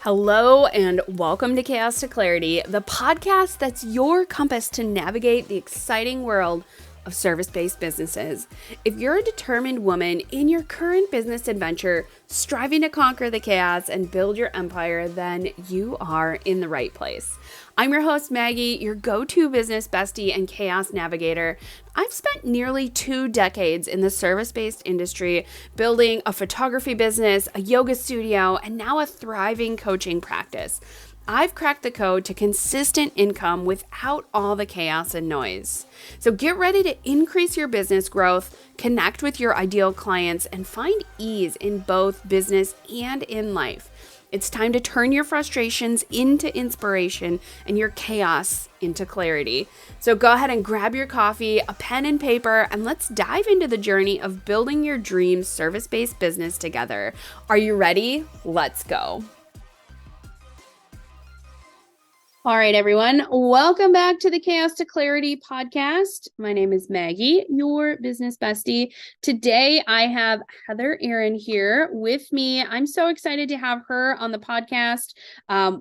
Hello, and welcome to Chaos to Clarity, the podcast that's your compass to navigate the exciting world of service based businesses. If you're a determined woman in your current business adventure, striving to conquer the chaos and build your empire, then you are in the right place. I'm your host, Maggie, your go to business bestie and chaos navigator. I've spent nearly 2 decades in the service based industry, building a photography business, a yoga studio, and now a thriving coaching practice. I've cracked the code to consistent income without all the chaos and noise. So get ready to increase your business growth, connect with your ideal clients, and find ease in both business and in life. It's time to turn your frustrations into inspiration and your chaos into clarity. So go ahead and grab your coffee, a pen and paper, and let's dive into the journey of building your dream service-based business together. Are you ready? Let's go. All right, everyone. Welcome back to the Chaos to Clarity podcast. My name is Maggie, your business bestie. Today, I have Heather Aaron here with me. I'm so excited to have her on the podcast.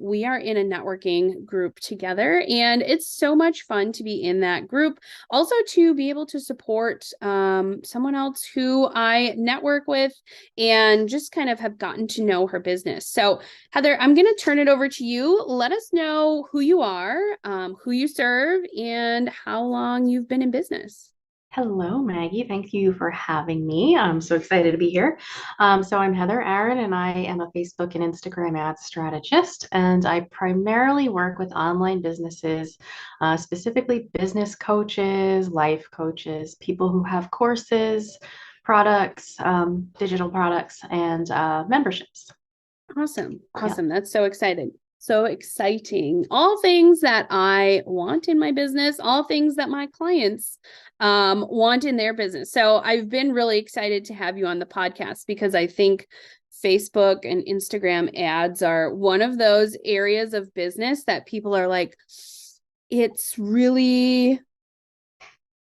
We are in a networking group together, and it's so much fun to be in that group. Also, to be able to support someone else who I network with and just kind of have gotten to know her business. So, Heather, I'm going to turn it over to you. Let us know who you are, who you serve, and how long you've been in business. Hello, Maggie. Thank you for having me. I'm so excited to be here. So I'm Heather Aaron, and I am a Facebook and Instagram ad strategist, and I primarily work with online businesses, specifically business coaches, life coaches, people who have courses, products, digital products, and memberships. Awesome. Yeah. Awesome. That's so exciting. So exciting. All things that I want in my business, all things that my clients want in their business. So I've been really excited to have you on the podcast because I think Facebook and Instagram ads are one of those areas of business that people are like, it's really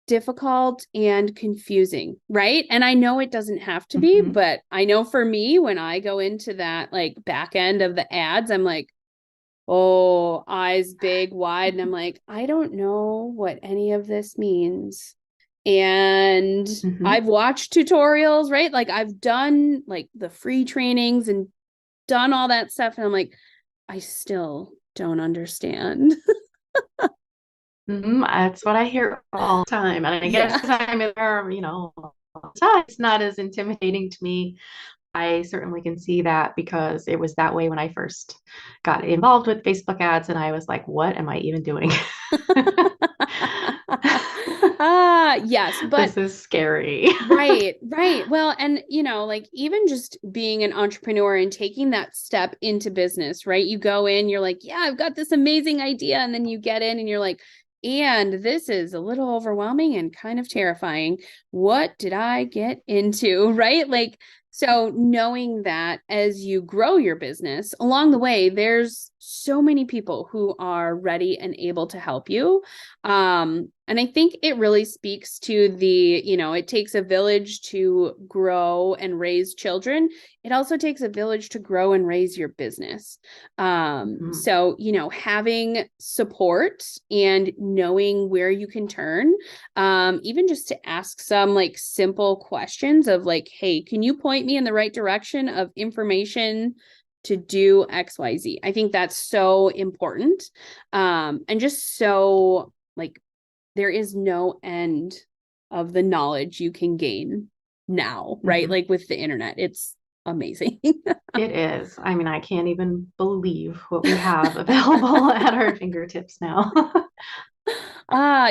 difficult and confusing, right? And I know it doesn't have to be, Mhm. but I know for me, when I go into that like back end of the ads, I'm like, oh, eyes big, wide. And I'm like, I don't know what any of this means. And Mhm. I've watched tutorials, right? Like I've done like the free trainings and done all that stuff. And I'm like, I still don't understand. That's what I hear all the time. And I guess Yeah. because I'm in there, all the time, it's not as intimidating to me. I certainly can see that because it was that way when I first got involved with Facebook ads, and I was like, what am I even doing? Yes, but This is scary. right, right. Well, and like even just being an entrepreneur and taking that step into business, right? You go in, you're like, yeah, I've got this amazing idea. And then you get in and you're like, and this is a little overwhelming and kind of terrifying. What did I get into? Right? Like, so knowing that as you grow your business along the way, there's so many people who are ready and able to help you. And I think it really speaks to it takes a village to grow and raise children. It also takes a village to grow and raise your business. Mhm. So, having support and knowing where you can turn, even just to ask some like simple questions of like, hey, can you point me in the right direction of information to do XYZ? I think that's so important. And just so like there is no end of the knowledge you can gain now, right? Mhm. Like with the internet, it's amazing. It is. I mean, I can't even believe what we have available at our fingertips now.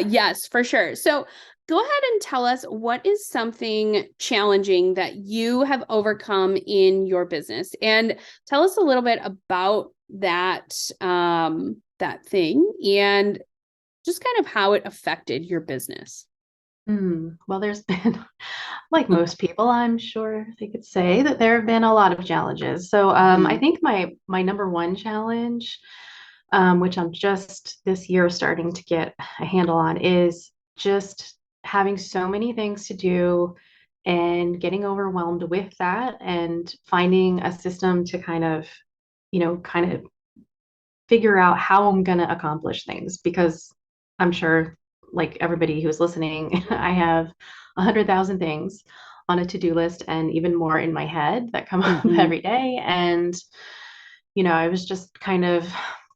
Yes, for sure. So go ahead and tell us what is something challenging that you have overcome in your business, and tell us a little bit about that thing and just kind of how it affected your business. Well, there's been, like most people, I'm sure they could say that there have been a lot of challenges. So I Mhm. think my number one challenge, which I'm just this year starting to get a handle on, is just having so many things to do and getting overwhelmed with that and finding a system to kind of kind of figure out how I'm going to accomplish things because I'm sure, like everybody who's listening, I have 100,000 things on a to-do list and even more in my head that come up Mm-hmm. every day. And, I was just kind of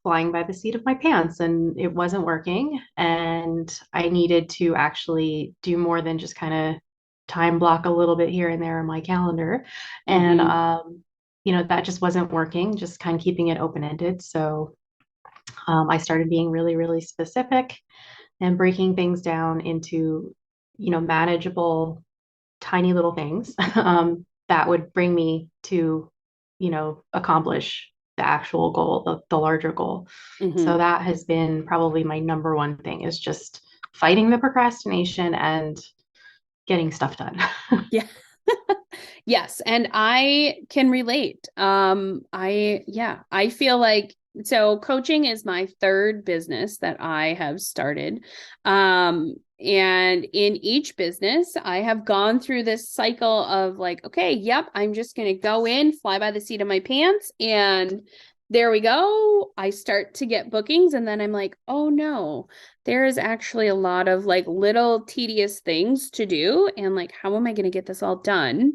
flying by the seat of my pants and it wasn't working. And I needed to actually do more than just kind of time block a little bit here and there in my calendar. And, Mm-hmm. that just wasn't working, just kind of keeping it open-ended. So I started being really, really specific and breaking things down into, manageable, tiny little things that would bring me to, accomplish the actual goal, the larger goal. Mm-hmm. So that has been probably my number one thing is just fighting the procrastination and getting stuff done. Yeah. Yes, and I can relate. I feel like so coaching is my third business that I have started. And in each business, I have gone through this cycle of like, okay, yep, I'm just going to go in, fly by the seat of my pants, and there we go. I start to get bookings, and then I'm like, oh no, there is actually a lot of like little tedious things to do. And like, how am I going to get this all done?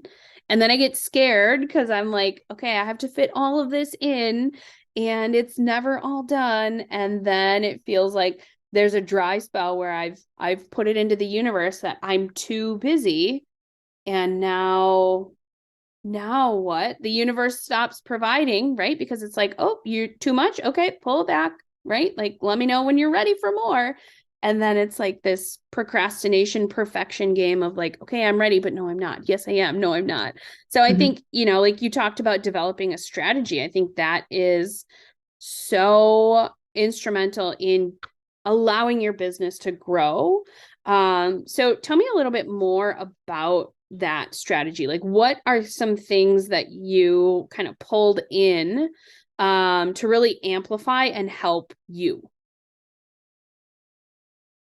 And then I get scared because I'm like, okay, I have to fit all of this in and it's never all done. And then it feels like there's a dry spell where I've put it into the universe that I'm too busy. And now what? The universe stops providing, right? Because it's like, oh, you're too much. Okay, pull back, right? Like, let me know when you're ready for more. And then it's like this procrastination perfection game of like, okay, I'm ready, but no, I'm not. Yes, I am. No, I'm not. So I Mhm. think, like you talked about developing a strategy. I think that is so instrumental in allowing your business to grow. So tell me a little bit more about that strategy. Like, what are some things that you kind of pulled in to really amplify and help you?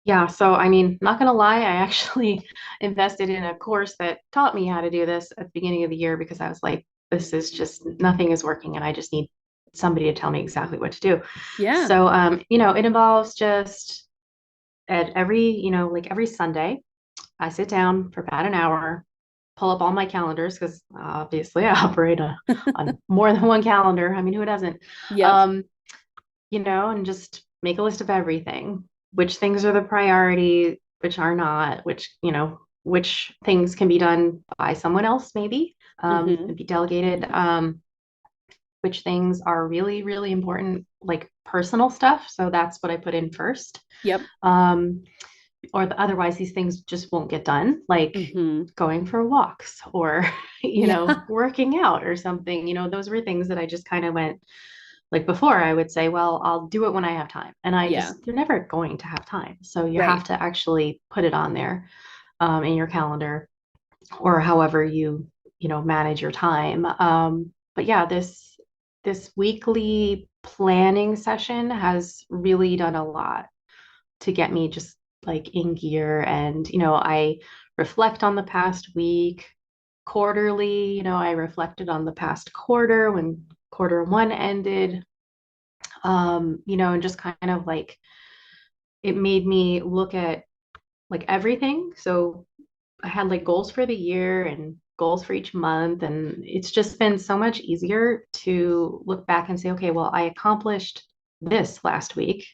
Yeah, so I mean, not gonna lie, I actually invested in a course that taught me how to do this at the beginning of the year because I was like, this is just nothing is working and I just need somebody to tell me exactly what to do. Yeah. So it involves just at every, like every Sunday, I sit down for about an hour, pull up all my calendars because obviously I operate on more than one calendar. I mean, who doesn't? Yep. Um, and just make a list of everything, which things are the priority, which are not, which things can be done by someone else, maybe, Mm-hmm. and be delegated, which things are really, really important, like personal stuff. So that's what I put in first. Yep. Um, otherwise, these things just won't get done, like Mm-hmm. going for walks or, Yeah. working out or something. Those were things that I just kind of went, like before, I would say, well, I'll do it when I have time. And Yeah. you're never going to have time. So you have Right. to actually put it on there in your calendar or however manage your time. But yeah, this weekly planning session has really done a lot to get me just like in gear. And, I reflect on the past week quarterly. I reflected on the past quarter when quarter one ended, and just kind of like it made me look at like everything. So I had like goals for the year and goals for each month. And it's just been so much easier to look back and say, okay, well, I accomplished this last week.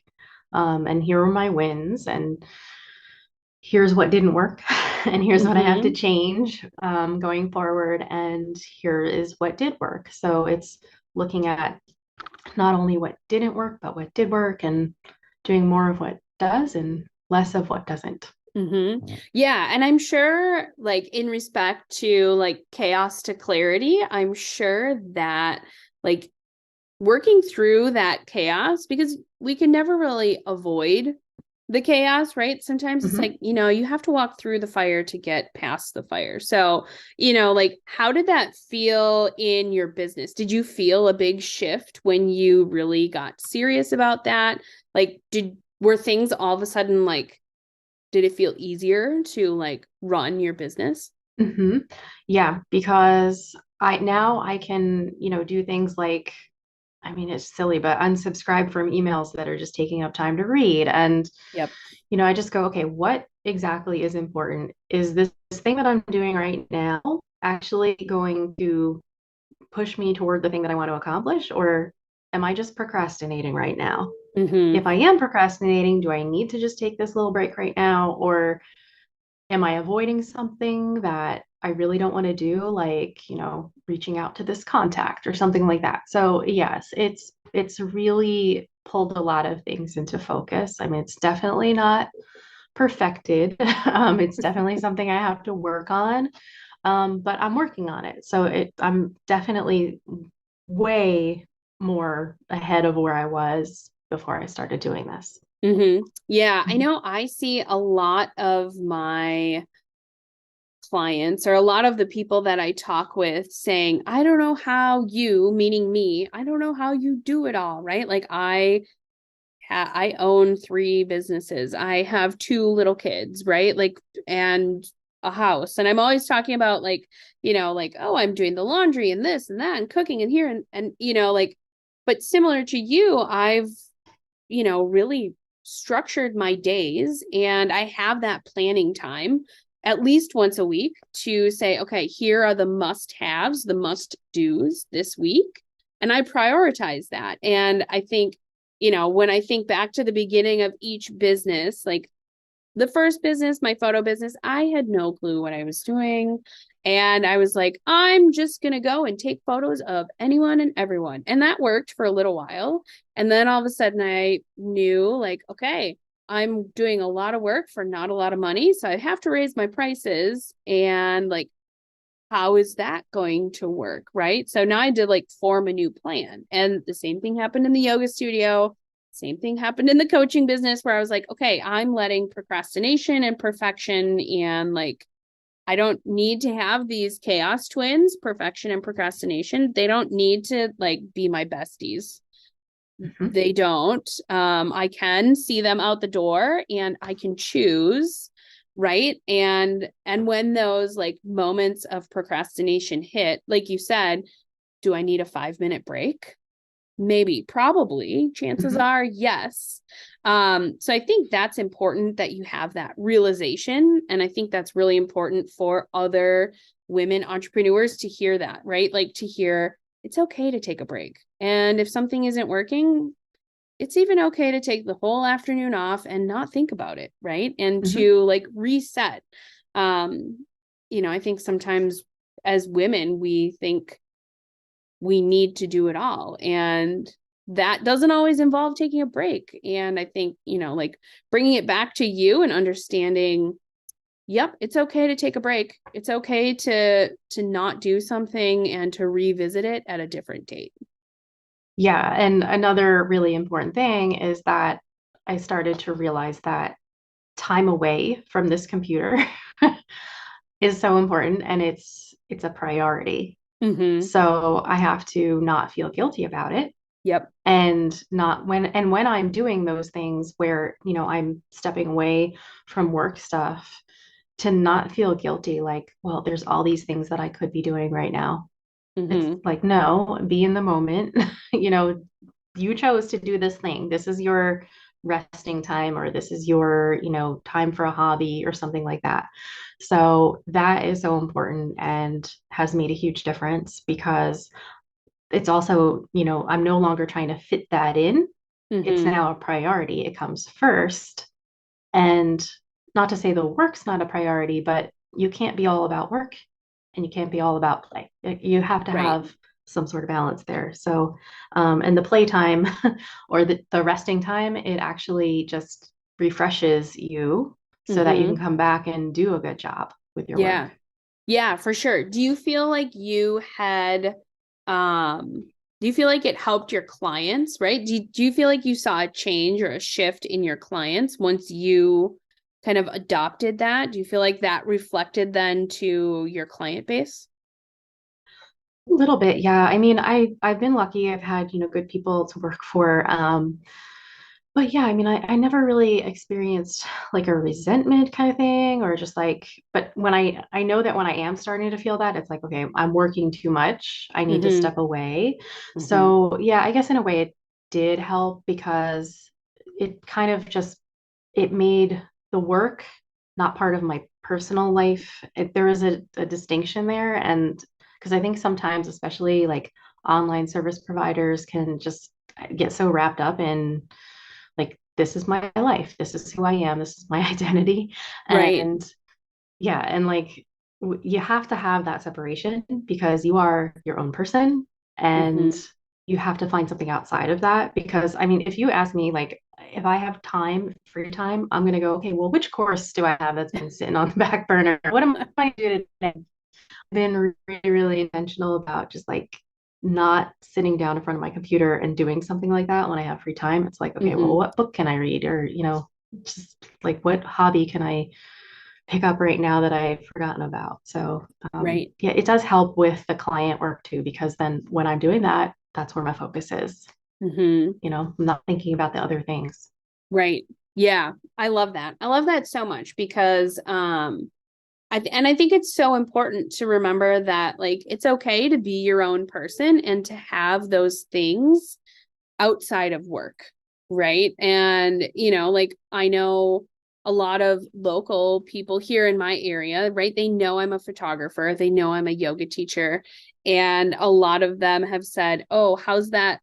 And here were my wins. And here's what didn't work. And here's what I have to Mm-hmm. change going forward. And here is what did work. So it's looking at not only what didn't work, but what did work and doing more of what does and less of what doesn't. Mm-hmm. Yeah. And I'm sure, like, in respect to like chaos to clarity, I'm sure that like working through that chaos, because we can never really avoid the chaos, right? Sometimes it's Mhm. like, you have to walk through the fire to get past the fire. So, like, how did that feel in your business? Did you feel a big shift when you really got serious about that? Like, were things all of a sudden like, did it feel easier to like run your business? Hmm. Yeah, because I can, do things like I mean, it's silly, but unsubscribe from emails that are just taking up time to read. And, Yep. I just go, okay, what exactly is important? Is this thing that I'm doing right now actually going to push me toward the thing that I want to accomplish? Or am I just procrastinating right now? Mm-hmm. If I am procrastinating, do I need to just take this little break right now? Or am I avoiding something that I really don't want to do, like, reaching out to this contact or something like that? So yes, it's really pulled a lot of things into focus. I mean, it's definitely not perfected. It's definitely something I have to work on. But I'm working on it. So I'm definitely way more ahead of where I was before I started doing this. Mm-hmm. Yeah, I Mhm. know I see a lot of my clients or a lot of the people that I talk with saying, I don't know how you, meaning me, I don't know how you do it all, right? Like I own three businesses. I have two little kids, right? Like, and a house. And I'm always talking about like, like, oh, I'm doing the laundry and this and that and cooking and here and like, but similar to you, I've, really structured my days and I have that planning time at least once a week to say, okay, here are the must haves, the must do's this week. And I prioritize that. And I think when I think back to the beginning of each business, like the first business, my photo business, I had no clue what I was doing. And I was like, I'm just going to go and take photos of anyone and everyone. And that worked for a little while. And then all of a sudden I knew, like, okay, I'm doing a lot of work for not a lot of money. So I have to raise my prices. And like, how is that going to work? Right. So now I did like form a new plan. And the same thing happened in the yoga studio. Same thing happened in the coaching business where I was like, okay, I'm letting procrastination and perfection and like, I don't need to have these chaos twins, perfection and procrastination. They don't need to like be my besties. Mhm. They don't. I can see them out the door and I can choose, right? And when those like moments of procrastination hit, like you said, do I need a 5 minute break? Maybe, probably. Chances Mhm. are yes. So I think that's important that you have that realization. And I think that's really important for other women entrepreneurs to hear that, right? Like to hear it's okay to take a break. And if something isn't working, it's even okay to take the whole afternoon off and not think about it, right? And Mhm. to like reset. Um, I think sometimes as women, we think we need to do it all. And that doesn't always involve taking a break. And I think, like bringing it back to you and understanding, yep, it's okay to take a break. It's okay to not do something and to revisit it at a different date. Yeah, and another really important thing is that I started to realize that time away from this computer is so important and it's a priority. Mm-hmm. So I have to not feel guilty about it Yep. and not when I'm doing those things where, I'm stepping away from work stuff to not feel guilty like, well, there's all these things that I could be doing right now. It's Mm-hmm. like, no, be in the moment. You chose to do this thing. This is your resting time, or this is your, time for a hobby or something like that. So that is so important and has made a huge difference because it's also, I'm no longer trying to fit that in. It's Mm-hmm. now a priority. It comes first. And not to say the work's not a priority, but you can't be all about work and you can't be all about play. You have to Right. have some sort of balance there. So, and the playtime or the resting time, it actually just refreshes you so that you can Mm-hmm. come back and do a good job with your work. Yeah. Yeah, for sure. Do you feel like you had do you feel like it helped your clients, right? Do you feel like you saw a change or a shift in your clients once you kind of adopted that? Do you feel like that reflected then to your client base? A little bit, yeah. I mean, I've been lucky. I've had, good people to work for. but yeah, I mean, I never really experienced like a resentment kind of thing or just like, but when I know that when I am starting to feel that, it's like, okay, I'm working too much. I need to Mm-hmm. step away. Mm-hmm. So yeah, I guess in a way it did help because it kind of just, it made the work not part of my personal life. There is a distinction there. And because I think sometimes, especially like online service providers can just get so wrapped up in like, this is my life, this is who I am, this is my identity. Right. And yeah, and like you have to have that separation because you are your own person and Mm-hmm. you have to find something outside of that. Because I mean, if you ask me, like, if I have time, free time, I'm going to go, okay, well, which course do I have that's been sitting on the back burner? What am I doing today? Been really, really intentional about just like not sitting down in front of my computer and doing something like that when I have free time. It's like, okay, well, Mm-hmm. what book can I read? Or, just like what hobby can I pick up right now that I've forgotten about? So, Right. yeah, it does help with the client work too, because then when I'm doing that, that's where my focus is. Mm-hmm. I'm not thinking about the other things. Right. Yeah. I love that. I love that so much because and I think it's so important to remember that like it's okay to be your own person and to have those things outside of work, right? And like I know a lot of local people here in my area, right? They know I'm a photographer, they know I'm a yoga teacher, and a lot of them have said, "Oh, how's that?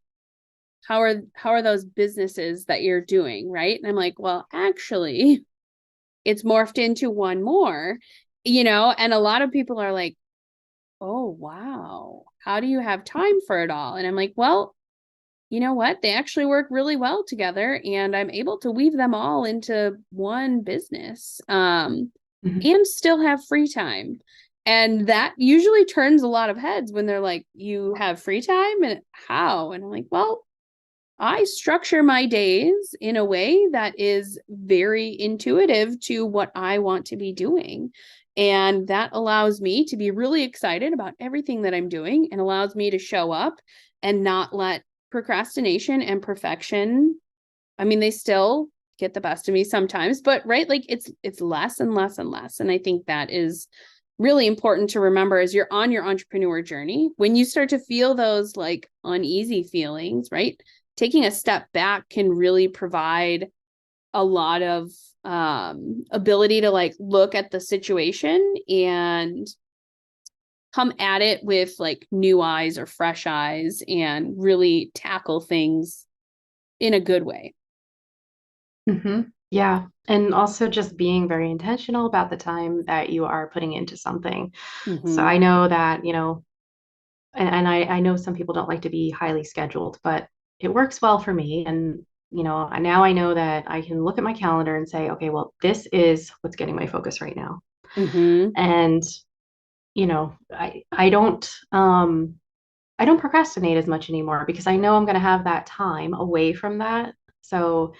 How are those businesses that you're doing?" Right? And I'm like, "Well, actually, it's morphed into one more." And a lot of people are like, "Oh, wow. How do you have time for it all?" And I'm like, "Well, you know what? They actually work really well together, and I'm able to weave them all into one business, Mhm. and still have free time." And that usually turns a lot of heads when they're like, "You have free time? And how?" And I'm like, "Well, I structure my days in a way that is very intuitive to what I want to be doing. And that allows me to be really excited about everything that I'm doing and allows me to show up and not let procrastination and perfection, I mean, they still get the best of me sometimes, but right, like it's less and less and less. And I think that is really important to remember as you're on your entrepreneur journey. When you start to feel those like uneasy feelings, right? Taking a step back can really provide a lot of ability to like look at the situation and come at it with like new eyes or fresh eyes and really tackle things in a good way. Yeah. And also just being very intentional about the time that you are putting into something. So Mm-hmm. I know that, and I know some people don't like to be highly scheduled, but it works well for me. And, now I know that I can look at my calendar and say, okay, well, this is what's getting my focus right now. Mm-hmm. And, I don't procrastinate as much anymore because I know I'm going to have that time away from that. So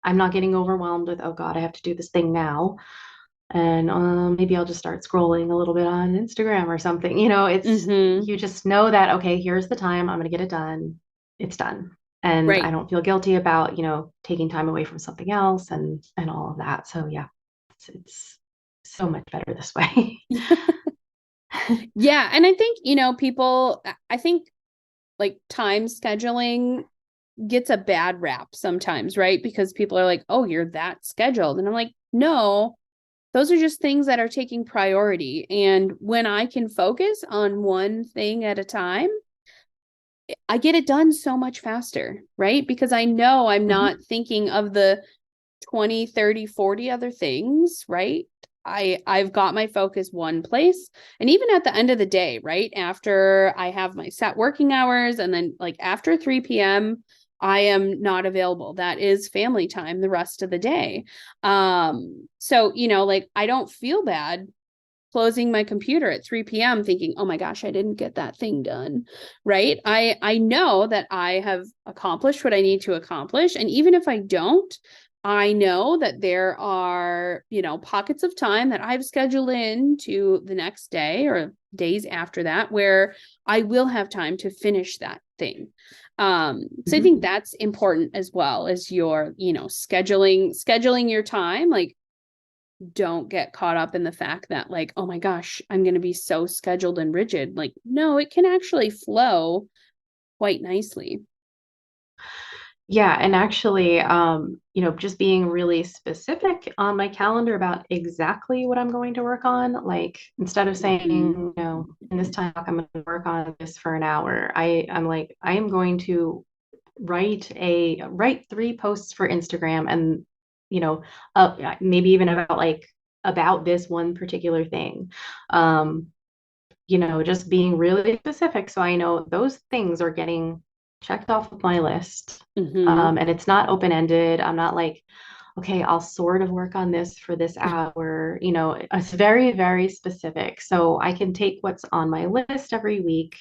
I'm not getting overwhelmed with, oh God, I have to do this thing now. And maybe I'll just start scrolling a little bit on Instagram or something. It's, Mm-hmm. you just know that, okay, here's the time, I'm going to get it done. It's done. And I Right. don't feel guilty about, taking time away from something else and all of that. So yeah, it's so much better this way. Yeah. And I think, people, I think like time scheduling gets a bad rap sometimes, right? Because people are like, "Oh, you're that scheduled." And I'm like, "No, those are just things that are taking priority. And when I can focus on one thing at a time, I get it done so much faster, right? Because I know I'm Mhm. not thinking of the 20, 30, 40 other things, right? I've got my focus one place. And even at the end of the day, right? After I have my set working hours and then like after 3 p.m., I am not available. That is family time the rest of the day. So, like I don't feel bad closing my computer at 3 p.m. thinking, "Oh my gosh, I didn't get that thing done." Right? I know that I have accomplished what I need to accomplish, and even if I don't, I know that there are, pockets of time that I've scheduled in to the next day or days after that where I will have time to finish that thing. So I think Mhm. that's important as well as your, scheduling your time. Like, don't get caught up in the fact that like, oh my gosh, I'm going to be so scheduled and rigid. Like, no, it can actually flow quite nicely. Yeah, and actually, just being really specific on my calendar about exactly what I'm going to work on, like instead of saying, Mhm. in this time block, I'm going to work on this for an hour, I'm like, I am going to write 3 posts for Instagram and, maybe even about this one particular thing. Um, just being really specific so I know those things are getting checked off of my list. Mhm. And it's not open-ended. I'm not like, okay, I'll sort of work on this for this hour. It's very, very specific. So I can take what's on my list every week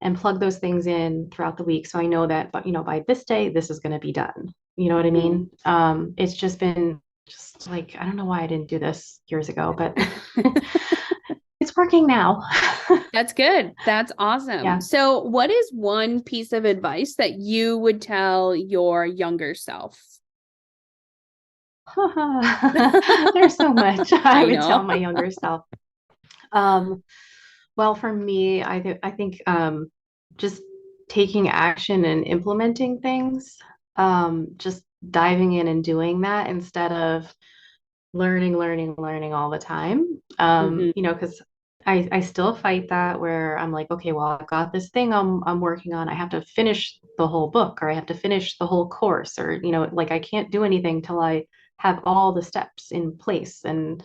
and plug those things in throughout the week. So I know that, but by this day, this is going to be done. You know what I Mhm. mean? It's just been just like, I don't know why I didn't do this years ago, but it's working now. That's good. That's awesome. Yeah. So, what is one piece of advice that you would tell your younger self? There's so much I I would tell know. my younger self. Um, well, for me, I think just taking action and implementing things, just diving in and doing that instead of learning all the time. Mhm. Because I still fight that where I'm like, okay, well, I've got this thing I'm working on. I have to finish the whole book or I have to finish the whole course or, like I can't do anything till I have all the steps in place. And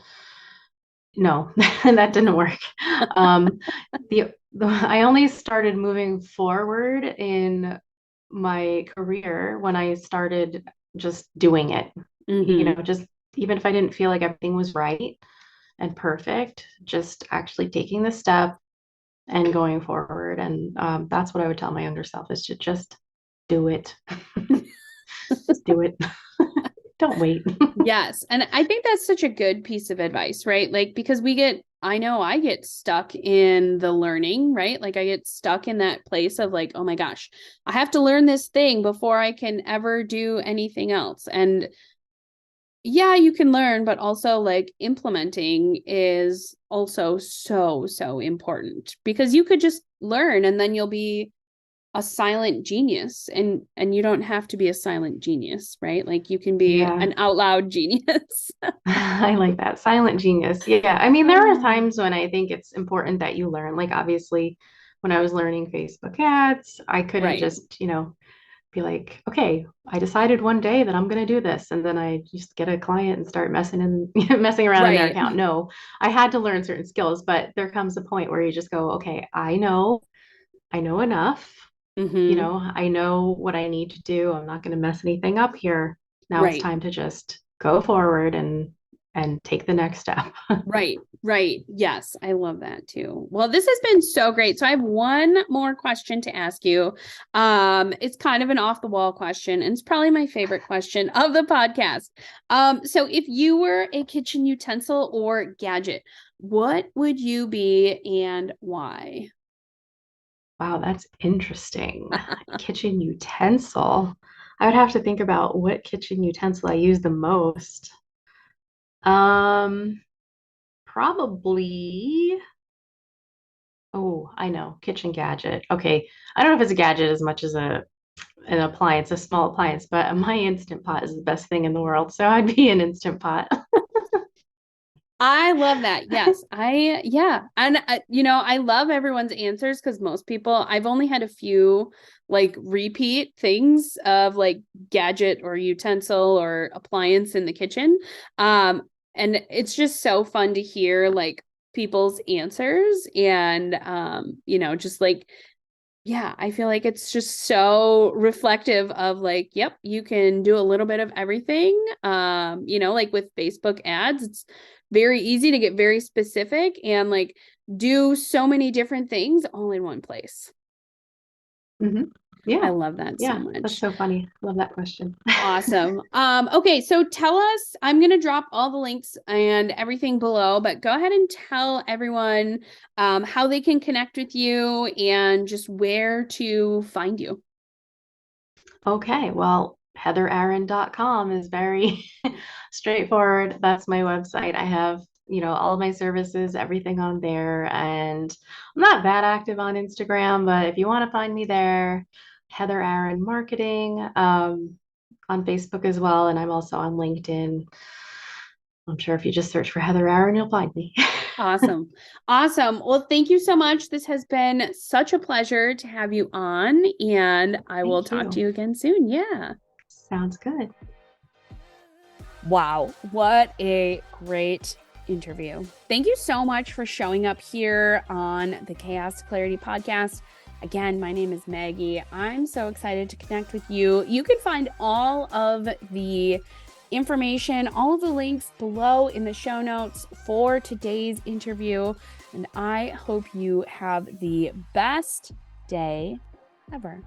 no, that didn't work. Um, I only started moving forward in my career when I started just doing it. Mhm. Just even if I didn't feel like everything was right and perfect, just actually taking the step and going forward. And that's what I would tell my younger self is to just do it. Just do it. Don't wait. Yes. And I think that's such a good piece of advice, right? Like, because I know I get stuck in the learning, right? Like, I get stuck in that place of like, oh my gosh, I have to learn this thing before I can ever do anything else. And yeah, you can learn, but also like implementing is also so, so important because you could just learn and then you'll be a silent genius and you don't have to be a silent genius, right? Like you can be Yeah. an out loud genius. I like that. Silent genius. Yeah. I mean, there are times when I think it's important that you learn. Like, obviously, when I was learning Facebook ads, I couldn't Right. just, be like, okay, I decided one day that I'm going to do this. And then I just get a client and start messing around in their Right. account. No, I had to learn certain skills, but there comes a point where you just go, okay, I know enough. Mm-hmm. I know what I need to do. I'm not going to mess anything up here. Now it's Right. time to just go forward and take the next step. Right. Right. Yes. I love that too. Well, this has been so great. So I have one more question to ask you. It's kind of an off the wall question, and it's probably my favorite question of the podcast. So if you were a kitchen utensil or gadget, what would you be and why? Wow, that's interesting. Kitchen utensil. I would have to think about what kitchen utensil I use the most. Um, Probably. Oh, I know, kitchen gadget. Okay, I don't know if it's a gadget as much as an appliance, a small appliance, but my Instant Pot is the best thing in the world, so I'd be an Instant Pot. I love that. Yes. Yeah. And, I love everyone's answers because most people, I've only had a few like repeat things of like gadget or utensil or appliance in the kitchen. Um, and it's just so fun to hear like people's answers and, just like, yeah, I feel like it's just so reflective of like, yep, you can do a little bit of everything. Like with Facebook ads, it's very easy to get very specific and like do so many different things all in one place. Mhm. I Yeah. love that so Yeah. That's much. so funny. Love that question. Awesome. Okay, so tell us, I'm going to drop all the links and everything below, but go ahead and tell everyone how they can connect with you and just where to find you. Okay, well, heatheraaron.com is very straightforward. That's my website. I have, all of my services, everything on there. And I'm not that active on Instagram, but if you want to find me there, Heather Aaron Marketing, on Facebook as well. And I'm also on LinkedIn. I'm sure if you just search for Heather Aaron, you'll find me. Awesome. Awesome. Well, thank you so much. This has been such a pleasure to have you on, and I will Thank talk to you. you again soon. Yeah. Sounds good. Wow, what a great interview. Thank you so much for showing up here on the Chaos to Clarity podcast. Again, my name is Maggie. I'm so excited to connect with you. You can find all of the information, all of the links below in the show notes for today's interview. And I hope you have the best day ever.